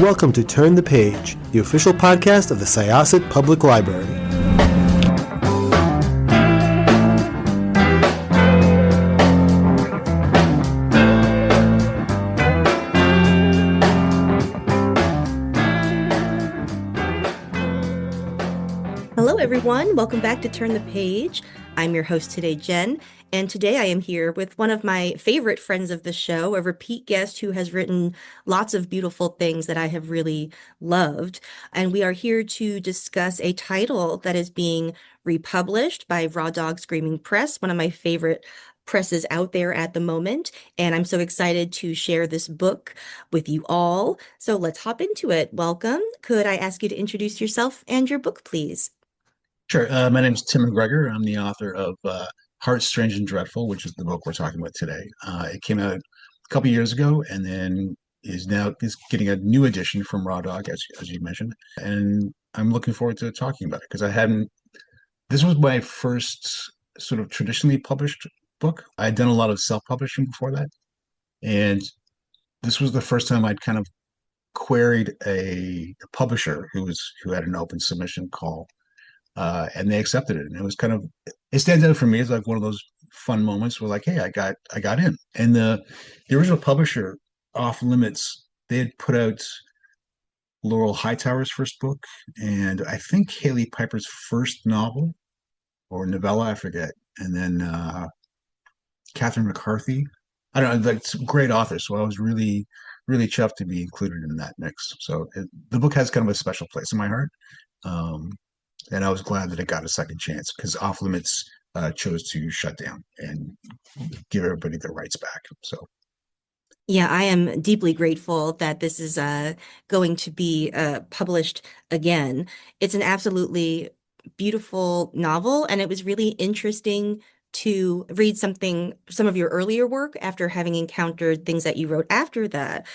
welcome to Turn the Page, the official podcast of the Syosset Public Library. Hello, everyone. Welcome back to Turn the Page. I'm your host today, Jen, and today I am here with one of my favorite friends of the show, a repeat guest who has written lots of beautiful things that I have really loved. And we are here to discuss a title that is being republished by Raw Dog Screaming Press, one of my favorite presses out there at the moment. And I'm so excited to share this book with you all. So let's hop into it. Welcome. Could I ask you to introduce yourself and your book, please? Sure. My name is Tim McGregor. I'm the author of Heart, Strange, and Dreadful, which is the book we're talking about today. It came out a couple years ago and then is getting a new edition from Raw Dog, as you mentioned. And I'm looking forward to talking about it because this was my first sort of traditionally published book. I'd done a lot of self-publishing before that. And this was the first time I'd kind of queried a publisher who had an open submission call. And they accepted it. And it stands out for me as like one of those fun moments where like, hey, I got in. And the original publisher, Off Limits, they had put out Laurel Hightower's first book, and I think Haley Piper's first novel or novella, I forget. And then Catherine McCarthy. I don't know, like some great authors. So I was really, really chuffed to be included in that mix. So the book has kind of a special place in my heart. And I was glad that it got a second chance because Off Limits chose to shut down and give everybody their rights back. So, Yeah, I am deeply grateful that this is going to be published again. It's an absolutely beautiful novel, and it was really interesting to read some of your earlier work after having encountered things that you wrote after that.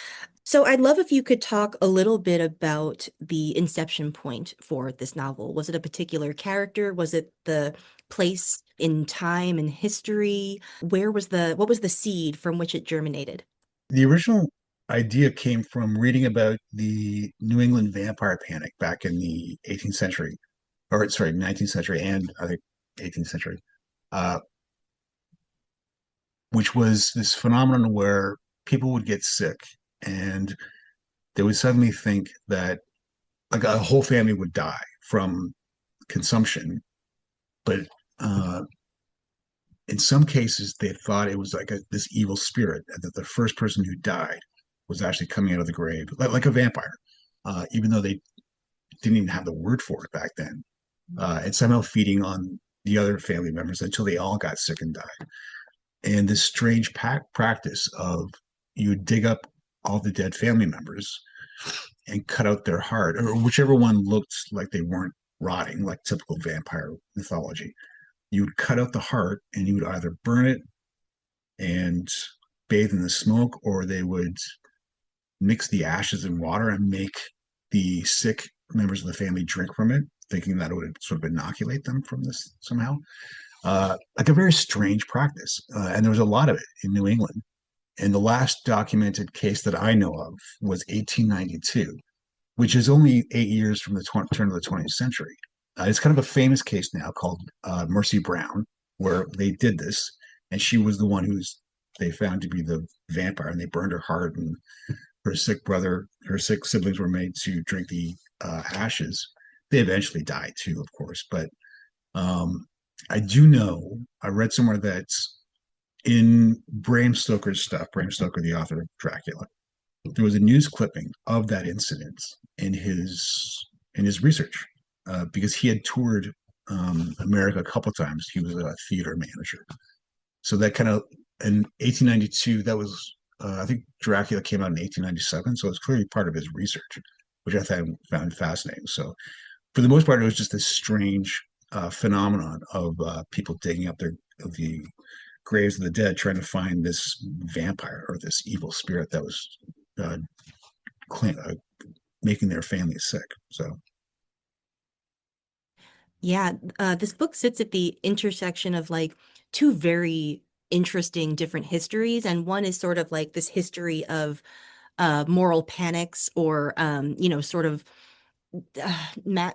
So I'd love if you could talk a little bit about the inception point for this novel. Was it a particular character? Was it the place in time and history? What was the seed from which it germinated? the original idea came from reading about the New England vampire panic back in the 18th century, or sorry, 19th century, and I think 18th century, uh, which was this phenomenon where people would get sick and they would suddenly think that like a whole family would die from consumption, but uh, in some cases they thought it was like this evil spirit, that the first person who died was actually coming out of the grave like a vampire, even though they didn't even have the word for it back then, and somehow feeding on the other family members until they all got sick and died. And this strange practice of you dig up all the dead family members and cut out their heart, or whichever one looked like they weren't rotting, like typical vampire mythology. You would cut out the heart and you would either burn it and bathe in the smoke, or they would mix the ashes in water and make the sick members of the family drink from it, thinking that it would sort of inoculate them from this somehow. Like a very strange practice. And there was a lot of it in New England. And the last documented case that I know of was 1892, which is only 8 years from the turn of the 20th century. It's kind of a famous case now called Mercy Brown, where they did this, and she was the one they found to be the vampire, and they burned her heart, and her sick siblings were made to drink the ashes. They eventually died too, of course, but I do know, I read somewhere that in Bram Stoker's stuff, Bram Stoker, the author of Dracula, there was a news clipping of that incident in his research, because he had toured America a couple of times. He was a theater manager, so that kind of in 1892, that was I think Dracula came out in 1897, so it was clearly part of his research, which I found fascinating. So for the most part, it was just this strange phenomenon of people digging up the graves of the dead, trying to find this vampire or this evil spirit that was uh, making their families sick. So Yeah, this book sits at the intersection of like two very interesting different histories, and one is sort of like this history of moral panics or sort of I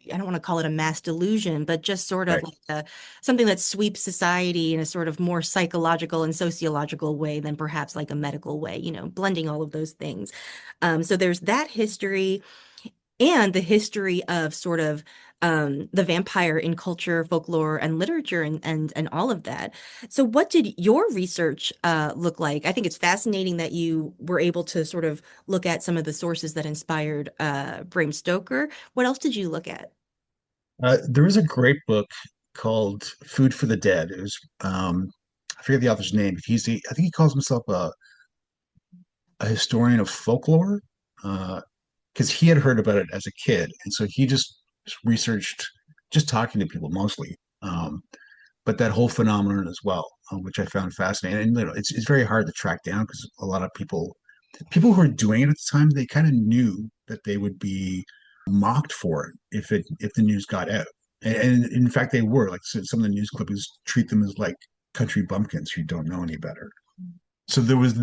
don't want to call it a mass delusion, but just sort of Right. like something that sweeps society in a sort of more psychological and sociological way than perhaps like a medical way, blending all of those things. So there's that history and the history of sort of the vampire in culture, folklore, and literature, and all of that. So, what did your research look like? I think it's fascinating that you were able to sort of look at some of the sources that inspired Bram Stoker. What else did you look at? There is a great book called Food for the Dead. It was I forget the author's name. I think he calls himself a historian of folklore, because he had heard about it as a kid, and so he just researched, just talking to people mostly, but that whole phenomenon as well, which I found fascinating. And it's very hard to track down because a lot of people who are doing it at the time, they kind of knew that they would be mocked for it if the news got out. And in fact, they were like, some of the news clippings treat them as like country bumpkins who don't know any better. So there was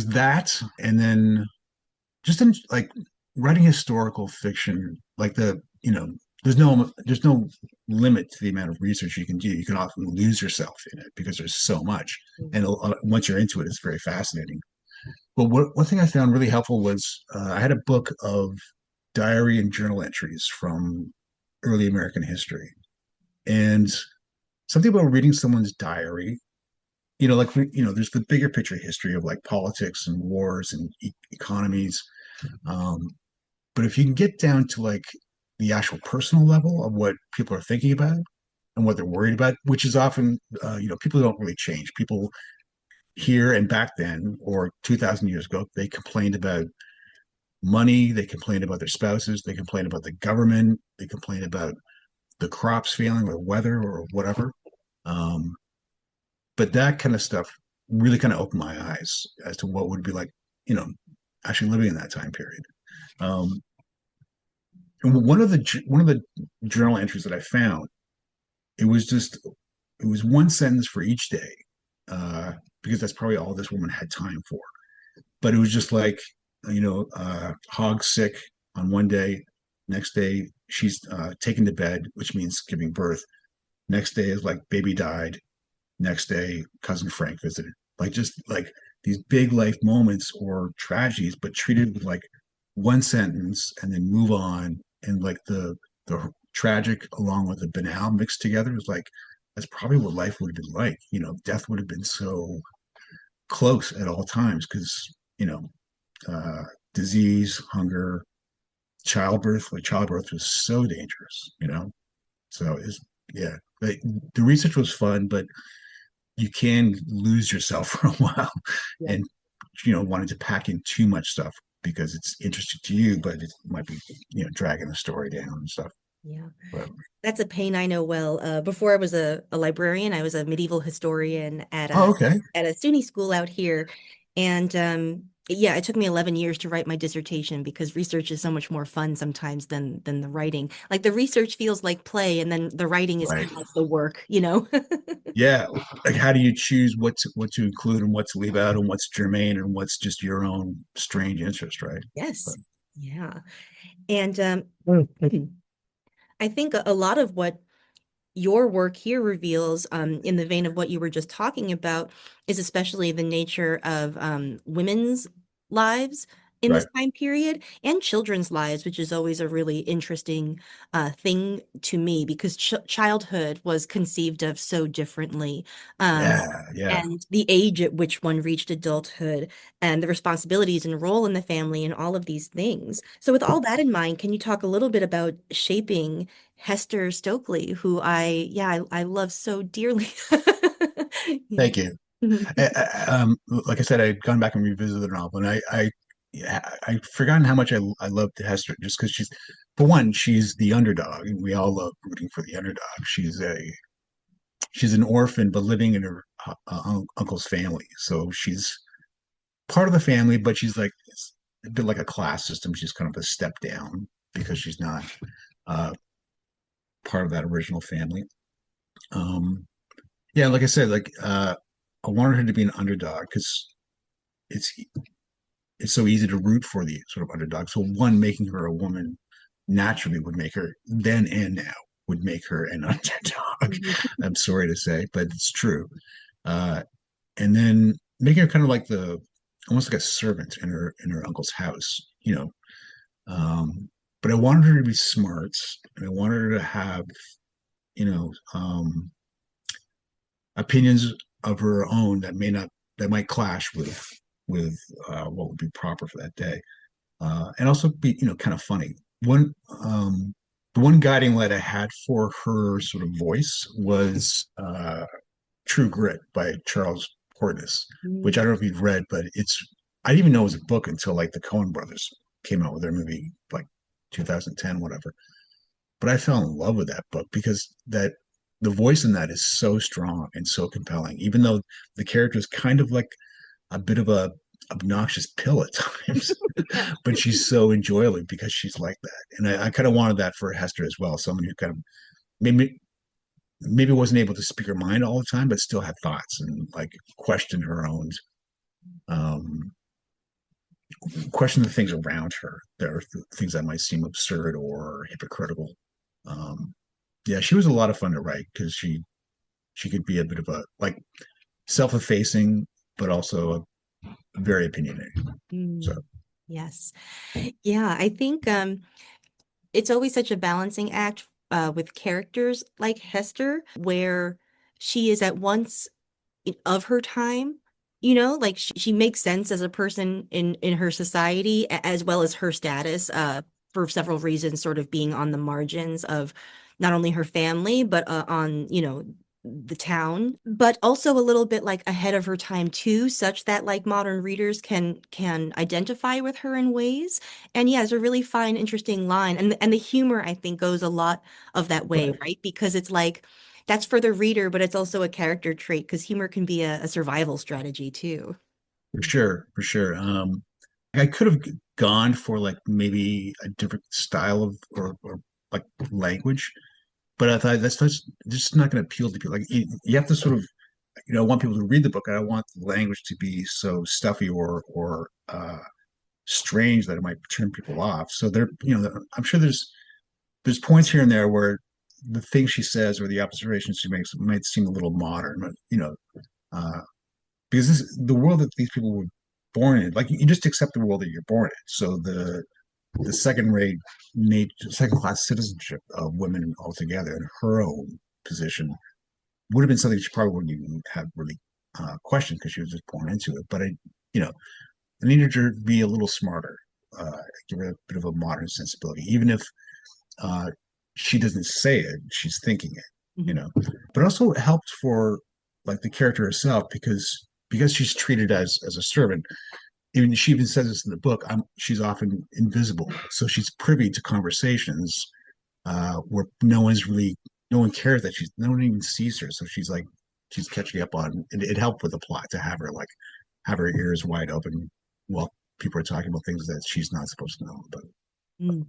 that, and then just in like writing historical fiction, like there's no limit to the amount of research you can do. You can often lose yourself in it because there's so much, and once you're into it, it's very fascinating. But one thing I found really helpful was I had a book of diary and journal entries from early American history, and something about reading someone's diary. There's the bigger picture history of like politics and wars and economies. Um, but if you can get down to like the actual personal level of what people are thinking about and what they're worried about, which is often, people don't really change. People here and back then, or 2,000 years ago, they complained about money, they complained about their spouses, they complained about the government, they complained about the crops failing or weather or whatever. Um, but that kind of stuff really kind of opened my eyes as to what would be like, you know, actually living in that time period. Um, and one of the journal entries that I found, it was just it was one sentence for each day, because that's probably all this woman had time for. But it was just like, hog sick on one day, next day she's taken to bed, which means giving birth. Next day is like baby died. Next day, cousin Frank visited. Like just like these big life moments or tragedies, but treated with like one sentence and then move on. And like the tragic along with the banal mixed together is like that's probably what life would have been like. Death would have been so close at all times because uh, disease, hunger, childbirth. Like childbirth was so dangerous. So it's yeah. The research was fun, but you can lose yourself for a while Yeah. and wanting to pack in too much stuff because it's interesting to you, but it might be dragging the story down and stuff. Yeah. But That's a pain I know well. Before I was a librarian, I was a medieval historian at oh, a okay, SUNY school out here. And yeah, it took me 11 years to write my dissertation because research is so much more fun sometimes than the writing. Like the research feels like play, and then the writing is right, kind of like the work. yeah. Like how do you choose what to include and what to leave out and what's germane and what's just your own strange interest, right? But Yes. Yeah. And I think a lot of what your work here reveals, in the vein of what you were just talking about, is especially the nature of women's lives in this right, time period and children's lives, which is always a really interesting thing to me because childhood was conceived of so differently. Um, yeah, yeah. and the age at which one reached adulthood and the responsibilities and role in the family and all of these things. So, with all that in mind, can you talk a little bit about shaping Hester Stokely, who I love so dearly. Yeah. Thank you. Like I said, I'd gone back and revisited the novel, and yeah, I'd forgotten how much I loved Hester just because for one, she's the underdog, and we all love rooting for the underdog. She's an orphan, but living in her uncle's family, so she's part of the family, but she's like it's a bit like a class system. She's kind of a step down because she's not uh, part of that original family. Um, yeah, like I said, like I wanted her to be an underdog because it's it's so easy to root for the sort of underdog. So one, making her a woman naturally would make her then and now would make her an underdog. Mhm. I'm sorry to say, but it's true. Uh, and then making her kind of like the almost like a servant in her uncle's house, you know. But I wanted her to be smart, and I wanted her to have, you know, opinions of her own that may not that might clash with what would be proper for that day, and also be kind of funny. One the one guiding light I had for her sort of voice was True Grit by Charles Portis, which I don't know if you've read, but it's I didn't even know it was a book until like the Coen brothers came out with their movie like 2010, whatever. But I fell in love with that book because that the voice in that is so strong and so compelling, even though the character is kind of like a bit of a obnoxious pill at times, Yeah. but she's so enjoyable because she's like that. And I kind of wanted that for Hester as well, someone who kind of maybe wasn't able to speak her mind all the time, but still had thoughts and like questioned her own, um, question the things around her. There are things that might seem absurd or hypocritical. Um, yeah, she was a lot of fun to write because she could be a bit of a like self-effacing, but also very opinionated. So Mm. Yes. Yeah, I think it's always such a balancing act with characters like Hester, where she is at once of her time, like she makes sense as a person in her society as well as her status, for several reasons, sort of being on the margins of not only her family, but on, the town, but also a little bit like ahead of her time too, such that like modern readers can identify with her in ways. And yeah, it's a really fine, interesting line. And the humor, I think, goes a lot of that way, right. right? Because it's like that's for the reader, but it's also a character trait because humor can be a survival strategy too. For sure, for sure. I could have gone for like maybe a different style of or like language, but I thought that's just not going to appeal to people. Like you have to sort of, I want people to read the book. I don't want the language to be so stuffy or strange that it might turn people off. So I'm sure there's points here and there where the things she says or the observations she makes might seem a little modern, uh, because the world that these people were born in, like you just accept the world that you're born in. So the second class citizenship of women altogether and her own position would have been something she probably wouldn't even have really questioned because she was just born into it. But you know, I needed her to be a little smarter, give her a bit of a modern sensibility, even if uh, she doesn't say it, she's thinking it, you Mhm. know. But also it helped for like the character herself because she's treated as a servant. Even she even says this in the book. She's often invisible, so she's privy to conversations where no one cares that no one even sees her. So she's like she's catching up on. It helped with the plot to have her like have her ears wide open while people are talking about things that she's not supposed to know about. Mm.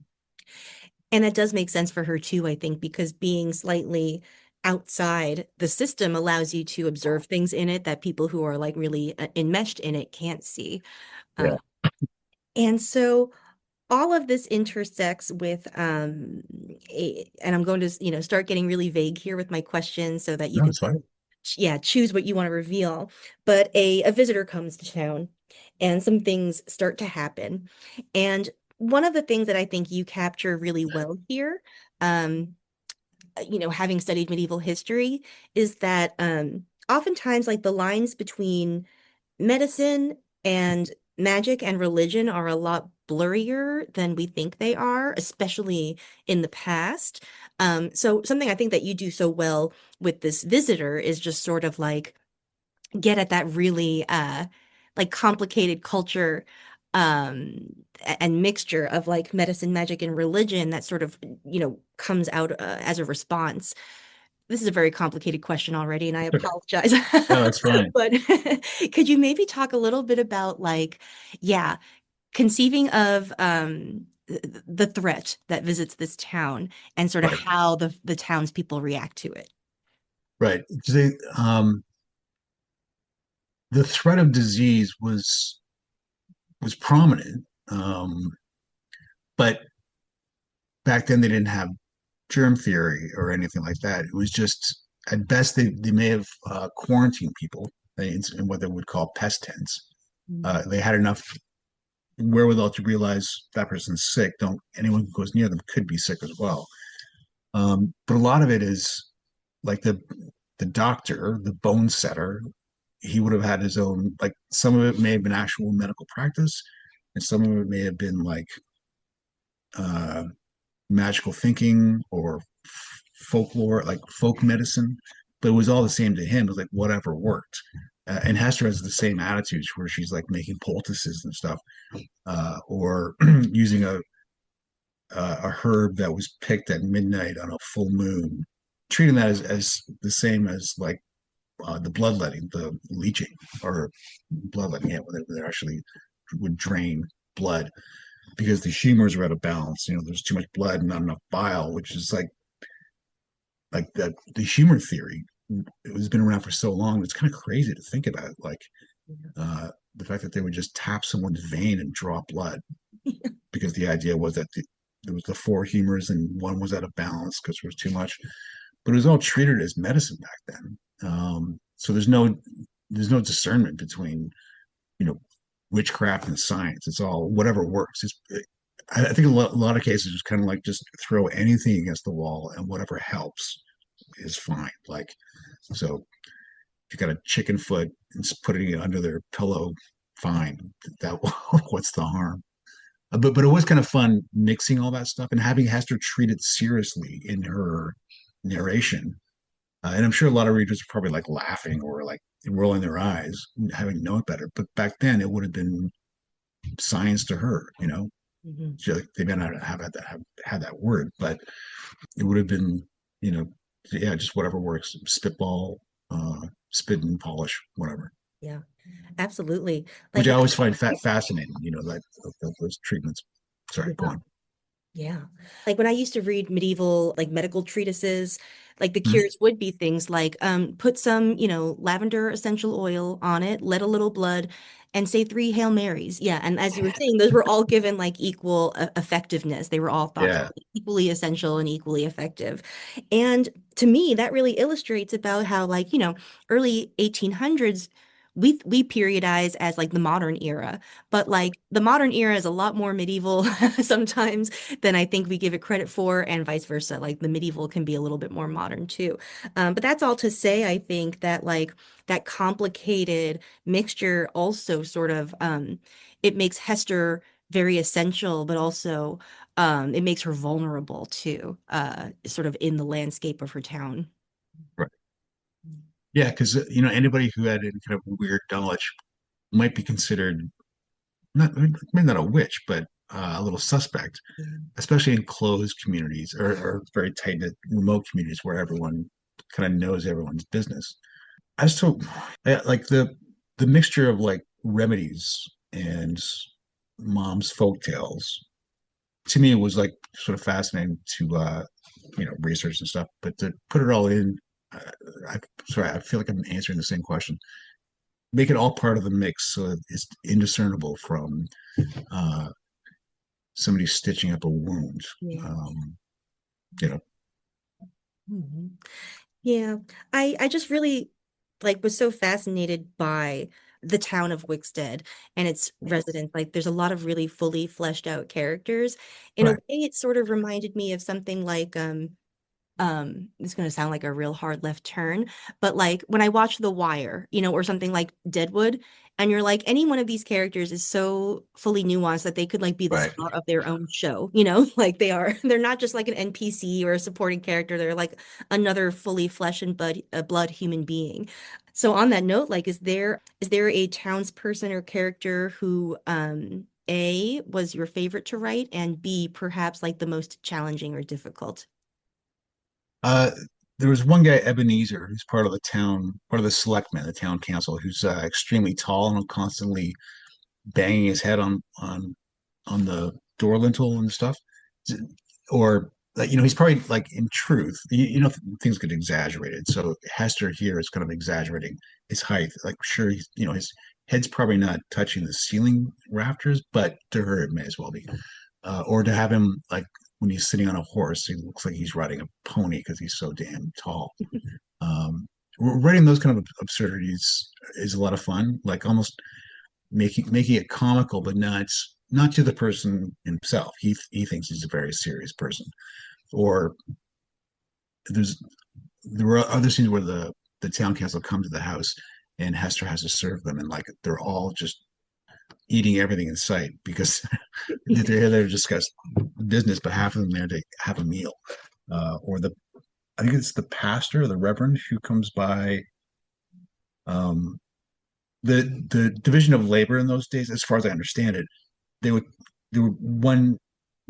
And that does make sense for her too, I think, because being slightly outside the system allows you to observe things in it that people who are like really enmeshed in it can't see. Uh, Yeah, and so all of this intersects with and I'm going to, start getting really vague here with my questions so that you no, can it's fine. yeah, choose what you want to reveal. But a visitor comes to town and some things start to happen. And one of the things that I think you capture really well here, um, having studied medieval history, is that oftentimes like the lines between medicine and magic and religion are a lot blurrier than we think they are, especially in the past. So something I think that you do so well with this visitor is just sort of like get at that really like complicated culture and mixture of like medicine, magic, and religion that sort of, comes out as a response. This is a very complicated question already, and I Okay, apologize. no, that's fine. But could you maybe talk a little bit about like, yeah, conceiving of the threat that visits this town and sort of Right, how the townspeople react to it? right. The threat of disease was was prominent. But back then they didn't have germ theory or anything like that. It was just at best they may have quarantined people in what they would call pest tents. Mm. They had enough wherewithal to realize that person's sick. Don't anyone who goes near them could be sick as well. But a lot of it is like the doctor, the bone setter. He would have had his own, like some of it may have been actual medical practice, and some of it may have been like uh, magical thinking or folklore, like folk medicine. But it was all the same to him. It was like whatever worked. And Hester has the same attitudes where she's like making poultices and stuff, or using a herb that was picked at midnight on a full moon, treating that as the same as like the bloodletting, the leeching, or bloodletting, yeah, where they actually would drain blood because the humors are out of balance. There's too much blood and not enough bile, which is like the humor theory. It has been around for so long. It's kind of crazy to think about, like the fact that they would just tap someone's vein and draw blood because the idea was that there was the four humors and one was out of balance because there was too much. But it was all treated as medicine back then. So there's no discernment between you know witchcraft and science. It's all whatever works. I think a lot of cases it's kind of like just throw anything against the wall and whatever helps is fine. Like so, if you got a chicken foot and putting it under their pillow, fine. That what's the harm? But it was kind of fun mixing all that stuff and having Hester treat it seriously in her narration. And I'm sure a lot of readers are probably like laughing or like rolling their eyes, having known better. But back then, it would have been science to her. Mhm. They may not have had that word, but it would have been, you know, yeah, just whatever works, spitball, spit and polish, whatever. Yeah, absolutely. Like Which I when always find fascinating. That those treatments. Sorry, go yeah. on. Yeah. Like when I used to read medieval like medical treatises, like the Mhm. cures would be things like put some, lavender essential oil on it, let a little blood, and say three Hail Marys. Yeah. And as you were saying, those were all given like equal effectiveness. They were all thought to Yeah, be equally essential and equally effective. And to me, that really illustrates about how like, early 1800s we periodize as like the modern era, but like the modern era is a lot more medieval sometimes than I think we give it credit for, and vice versa. Like the medieval can be a little bit more modern too. But that's all to say, I think that like that complicated mixture also sort of it makes Hester very essential, but also it makes her vulnerable too, sort of in the landscape of her town. right. Yeah, because anybody who had any kind of weird knowledge might be considered not maybe not a witch, but a little suspect, Yeah. especially in closed communities or very tight knit remote communities where everyone kind of knows everyone's business. As to like the mixture of like remedies and mom's folk tales, to me it was like sort of fascinating to research and stuff. But to put it all in, uh, I sorry, I feel like I'm answering the same question. Make it all part of the mix so it's indiscernible from uh, somebody stitching up a wound. Yeah. Um, you know, Mhm. Yeah, I just really like was so fascinated by the town of Wickstead and its residents. Like there's a lot of really fully fleshed out characters. In a right, way, it sort of reminded me of something like it's going to sound like a real hard left turn, but like when I watch The Wire, or something like Deadwood, and you're like any one of these characters is so fully nuanced that they could like be the right. star of their own show, like they're not just like an NPC or a supporting character, they're like another fully flesh and blood human being. So on that note, like is there a townsperson or character who A was your favorite to write and B perhaps like the most challenging or difficult? Uh, there was one guy, Ebenezer, who's part of the town, part of the selectmen, the town council, who's extremely tall and constantly banging his head on the door lintel and stuff, or like, he's probably like in truth, things get exaggerated. So Hester here is kind of exaggerating his height. Like, sure, his head's probably not touching the ceiling rafters, but to her it may as well be. Or to have him like when he's sitting on a horse, he looks like he's riding a pony because he's so damn tall. Um, Writing those kind of absurdities is a lot of fun. Like almost making it comical, but not to the person himself. He thinks he's a very serious person. Or there's there were other scenes where the town council come to the house and Hester has to serve them, and like they're all just eating everything in sight because they're there to discuss business, but half of them there to have a meal. Or I think it's the pastor, the reverend, who comes by. Um, the division of labor in those days, as far as I understand it, they would there would one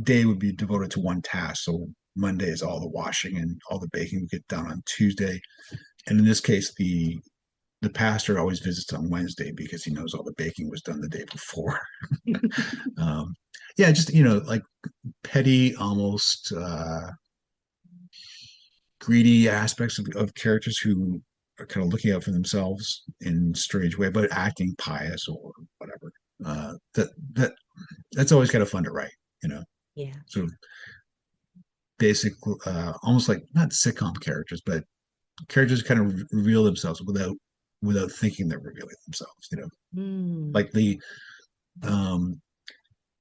day would be devoted to one task. So Monday is all the washing and all the baking would get done on Tuesday. And in this case, the pastor always visits on Wednesday because he knows all the baking was done the day before. um, yeah, just like petty, almost greedy aspects of characters who are kind of looking out for themselves in a strange way, but acting pious or whatever. That's always kind of fun to write, you know. Yeah. Sort of basic, almost like not sitcom characters, but characters kind of reveal themselves without thinking they're revealing themselves. Mm. Like um,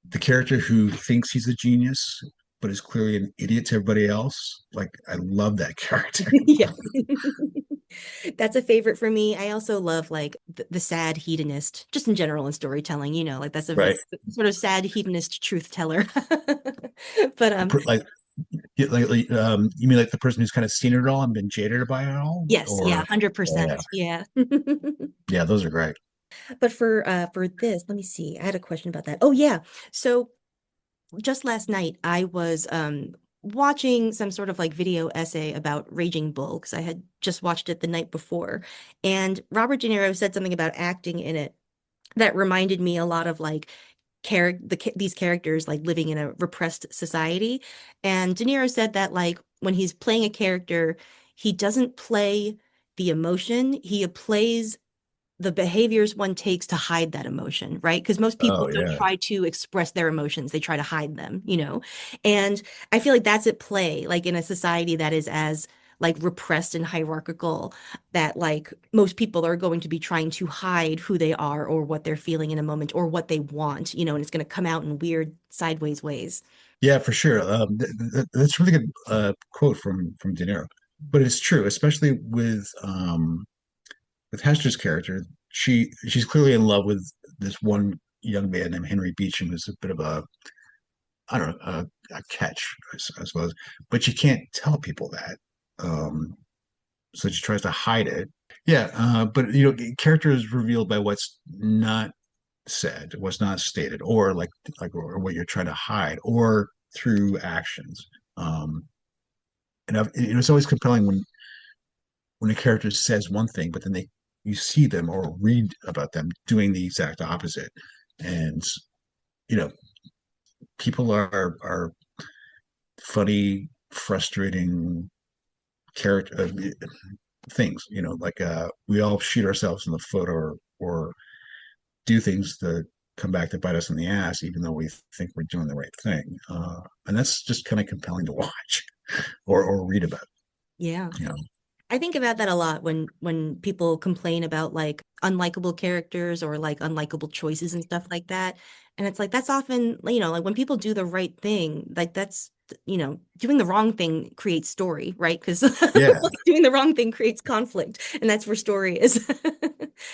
the character who thinks he's a genius but is clearly an idiot to everybody else. Like I love that character. Yeah. That's a favorite for me. I also love like the sad hedonist, just in general in storytelling, like that's a Right. sort of sad hedonist truth teller. But Like you mean like the person who's kind of seen it all and been jaded by it all, yes, yeah, or 100%. Yeah. yeah, those are great. But for this, let me see. I had a question about that. Oh yeah. So just last night I was watching some sort of like video essay about Raging Bull because I had just watched it the night before. And Robert De Niro said something about acting in it that reminded me a lot of like these characters like living in a repressed society. And De Niro said that like when he's playing a character, he doesn't play the emotion, he plays the behaviors one takes to hide that emotion, right? Because most people Oh don't yeah. try to express their emotions, they try to hide them. And I feel like that's at play, like in a society that is as like repressed and hierarchical, that like most people are going to be trying to hide who they are or what they're feeling in a moment or what they want, and it's going to come out in weird sideways ways. Yeah, for sure. That's a really good quote from De Niro, but it's true, especially with Hester's character. She's clearly in love with this one young man named Henry Beecham, who's a bit of a I don't know a catch, I suppose, but she can't tell people that. Um, so she tries to hide it. Yeah, but character is revealed by what's not said, what's not stated, or or what you're trying to hide, or through actions. And it's always compelling when a character says one thing, but then you see them or read about them doing the exact opposite, and you know people are funny, frustrating character things. Like we all shoot ourselves in the foot or do things that come back to bite us in the ass, even though we think we're doing the right thing. And that's just kind of compelling to watch or read about. Yeah. You know, I think about that a lot when people complain about like unlikable characters or like unlikable choices and stuff like that. And it's like that's often, like when people do the right thing, like that's, doing the wrong thing creates story, right? Because yeah, doing the wrong thing creates conflict, and that's where story is.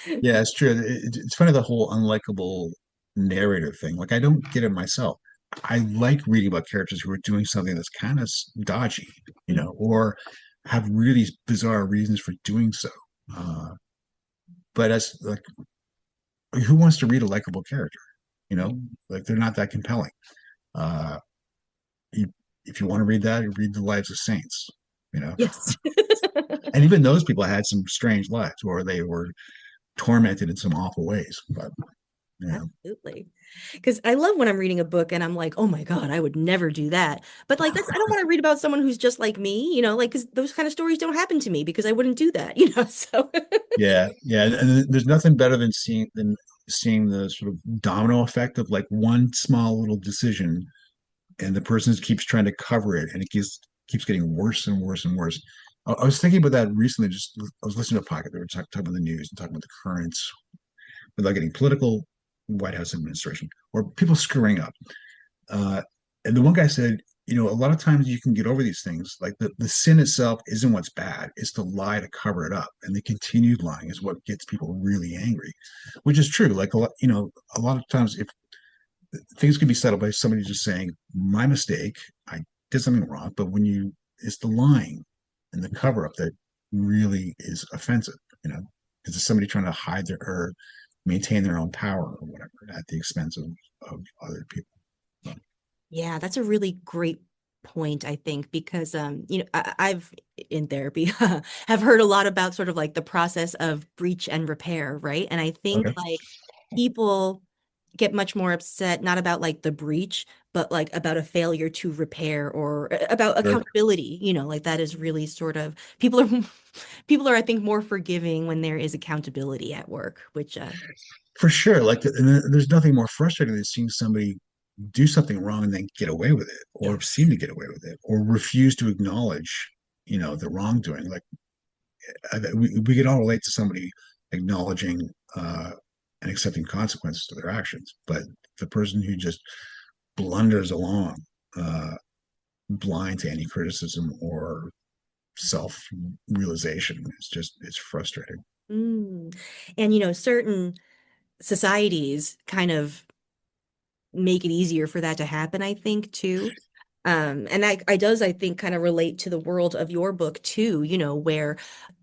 yeah, it's true. It's funny the whole unlikable narrator thing. Like I don't get it myself. I like reading about characters who are doing something that's kind of dodgy, or have really bizarre reasons for doing so. Uh, but as like, who wants to read a likable character? Like they're not that compelling. Uh, you, if you want to read that, you read the lives of saints. You know, Yes. and even those people had some strange lives, or they were tormented in some awful ways. But Yeah. Absolutely. Because I love when I'm reading a book and I'm like, oh my God, I would never do that. But like that's I don't want to read about someone who's just like me, like because those kind of stories don't happen to me because I wouldn't do that, So Yeah, yeah, and there's nothing better than seeing the sort of domino effect of like one small little decision, and the person keeps trying to cover it, and it keeps getting worse and worse and worse. I was thinking about that recently. Just I was listening to a podcast. They were talking about the news and talking about the currents without getting political, White House administration or people screwing up. Uh, and the one guy said, a lot of times you can get over these things. Like the sin itself isn't what's bad, it's the lie to cover it up. And the continued lying is what gets people really angry, which is true. Like a lot of times if things can be settled by somebody just saying, my mistake, I did something wrong. But it's the lying and the cover up that really is offensive, because it's somebody trying to hide their or maintain their own power or whatever at the expense of other people. So, yeah, that's a really great point, I think, because I've in therapy have heard a lot about sort of like the process of breach and repair, right? And I think okay. like people get much more upset not about like the breach, but like about a failure to repair or about Sure. accountability, like that is really sort of people are I think more forgiving when there is accountability at work, which For sure. And there's nothing more frustrating than seeing somebody do something wrong and then get away with it, or seem yes. to get away with it, or refuse to acknowledge, the wrongdoing. Like we can all relate to somebody acknowledging and accepting consequences to their actions, but the person who just blunders along, uh, blind to any criticism or self realization, it's frustrating. Mm. And certain societies kind of make it easier for that to happen, I think, too. And I does, I think, kind of relate to the world of your book too, where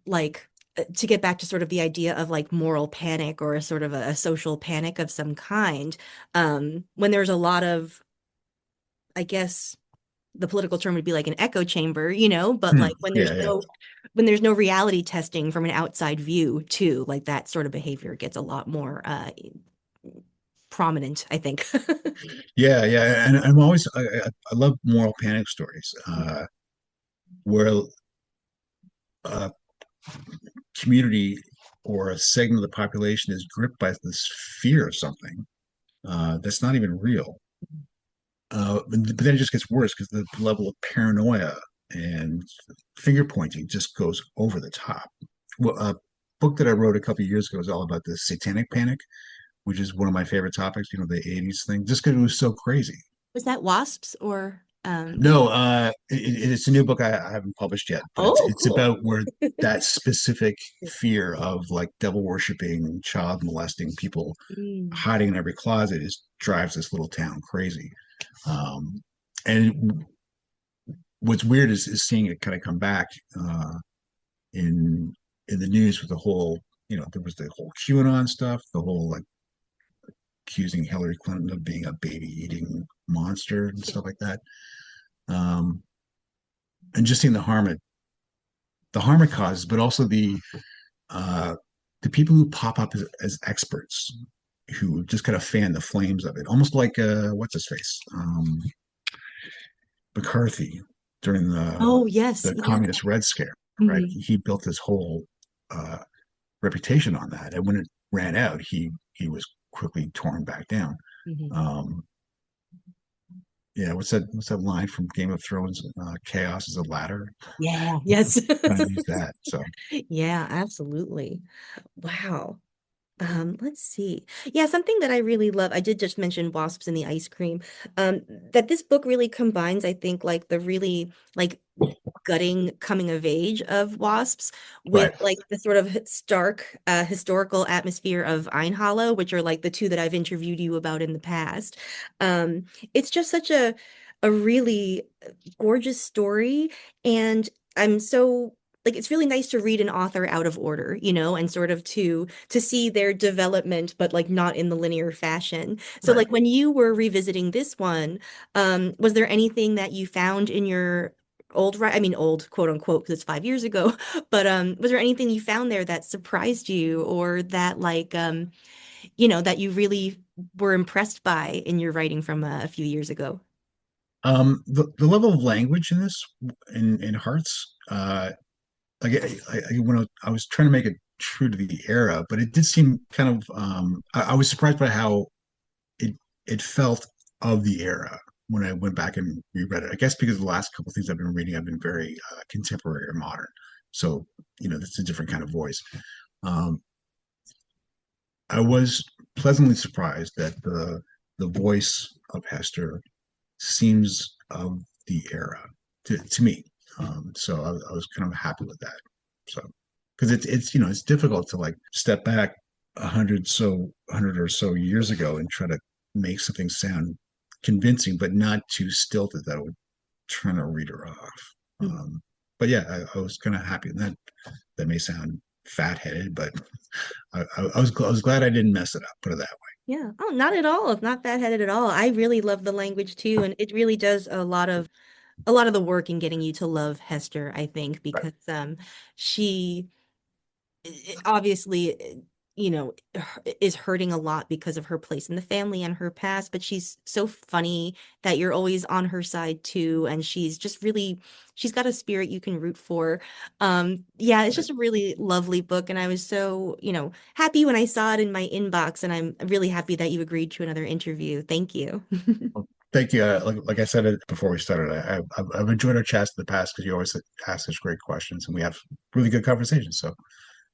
like to get back to sort of the idea of like moral panic or a sort of a social panic of some kind, when there's a lot of, I guess the political term would be like an echo chamber, but like Yeah, yeah. when there's no reality testing from an outside view too, like that sort of behavior gets a lot more prominent, I think. Yeah, yeah, and I love moral panic stories where a community or a segment of the population is gripped by this fear of something that's not even real. But then it just gets worse because the level of paranoia and finger pointing just goes over the top. Well, a book that I wrote a couple of years ago is all about the satanic panic, which is one of my favorite topics. The '80s thing, just because it was so crazy. Was that wasps or No, it's a new book I haven't published yet, but it's oh, it's cool. about where that specific fear of like devil worshiping, child molesting people Mm. hiding in every closet is drives this little town crazy. Um, and what's weird is seeing it kind of come back in the news with the whole, there was the whole QAnon stuff, the whole like accusing Hillary Clinton of being a baby eating monster and stuff like that. Um, and just seeing the harm it causes, but also uh, the people who pop up as experts who just kind of fan the flames of it, almost like what's his face, McCarthy during Oh, yes. the Yeah. communist Red Scare, right? Mhm. He built his whole uh, reputation on that, and when it ran out, he was quickly torn back down. Mhm. Um, yeah, what's that line from Game of Thrones? Chaos is a ladder. Yeah, yes. Kind of use that. So Yeah, absolutely. Wow. Let's see. Yeah, something that I really love, I did just mention wasps in the ice cream. That this book really combines, I think, like the really like gutting coming of age of wasps with right, like the sort of stark historical atmosphere of Ein Hollow, which are like the two that I've interviewed you about in the past. Um, it's just such a really gorgeous story, and I'm so like it's really nice to read an author out of order, and sort of to see their development, but like not in the linear fashion. So right. like when you were revisiting this one, was there anything that you found in your I mean old quote unquote because it's 5 years ago, but was there anything you found there that surprised you or that like that you really were impressed by in your writing from a few years ago? The level of language in this in Hearts, like when I was trying to make it true to the era, but it did seem kind of I was surprised by how it it felt of the era when I went back and reread it. I guess because the last couple of things I've been reading have been very contemporary or modern, so it's a different kind of voice. Um, I was pleasantly surprised that the voice of Hester seems of the era to me. So I was kind of happy with that. So because it's difficult to like step back 100 or so years ago and try to make something sound convincing, but not too stilted that would turn a reader off. But yeah, I was kind of happy. And that may sound fat headed, but I was glad I didn't mess it up. Put it that way. Yeah. Oh, not at all. It's not bad-headed at all. I really love the language too, and it really does a lot of the work in getting you to love Hester, I think, Right. because she obviously is hurting a lot because of her place in the family and her past, but she's so funny that you're always on her side too, and she's got a spirit you can root for. Yeah, it's Right. just a really lovely book, and I was so happy when I saw it in my inbox, and I'm really happy that you agreed to another interview. Thank you. Well, thank you. Like I said it before we started, I've enjoyed our chats in the past because you always ask such great questions, and we have really good conversations. So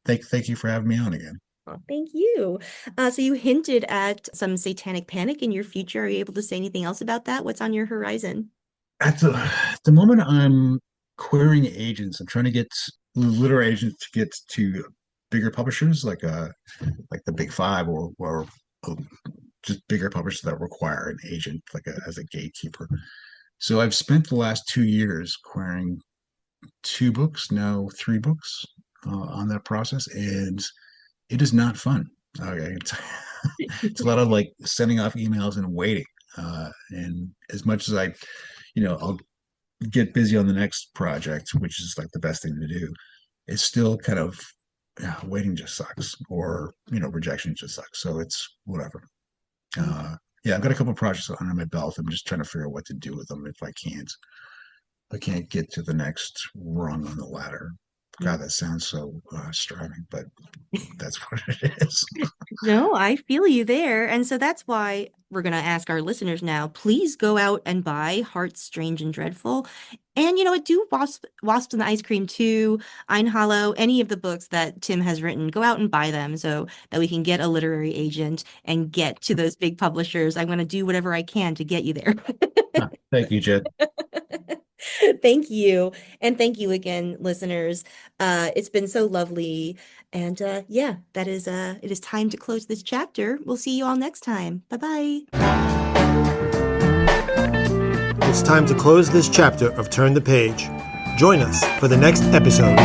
thank you for having me on again. Well, thank you. So you hinted at some satanic panic in your future. Are you able to say anything else about that? What's on your horizon? At the moment, I'm querying agents. I'm trying to get literary agents to get to bigger publishers like the Big Five or just bigger publishers that require an agent as a gatekeeper. So I've spent the last 2 years querying 2 books, now 3 books on that process, and it is not fun. Okay, it's a lot of like sending off emails and waiting. And as much as I'll get busy on the next project, which is like the best thing to do, it's still kind of waiting just sucks, or rejection just sucks. So it's whatever. Yeah, I've got a couple of projects under my belt. I'm just trying to figure out what to do with them if I can't get to the next rung on the ladder. God, that sounds so striving, but that's what it is. No, I feel you there. And so that's why we're going to ask our listeners now, please go out and buy Hearts Strange and Dreadful. And do Wasp and the Ice Cream too, Ein Hollow, any of the books that Tim has written, go out and buy them so that we can get a literary agent and get to those big publishers. I'm going to do whatever I can to get you there. Thank you, Jed. Thank you. And thank you again, listeners. It's been so lovely. And yeah, it is time to close this chapter. We'll see you all next time. Bye-bye. It's time to close this chapter of Turn the Page. Join us for the next episode.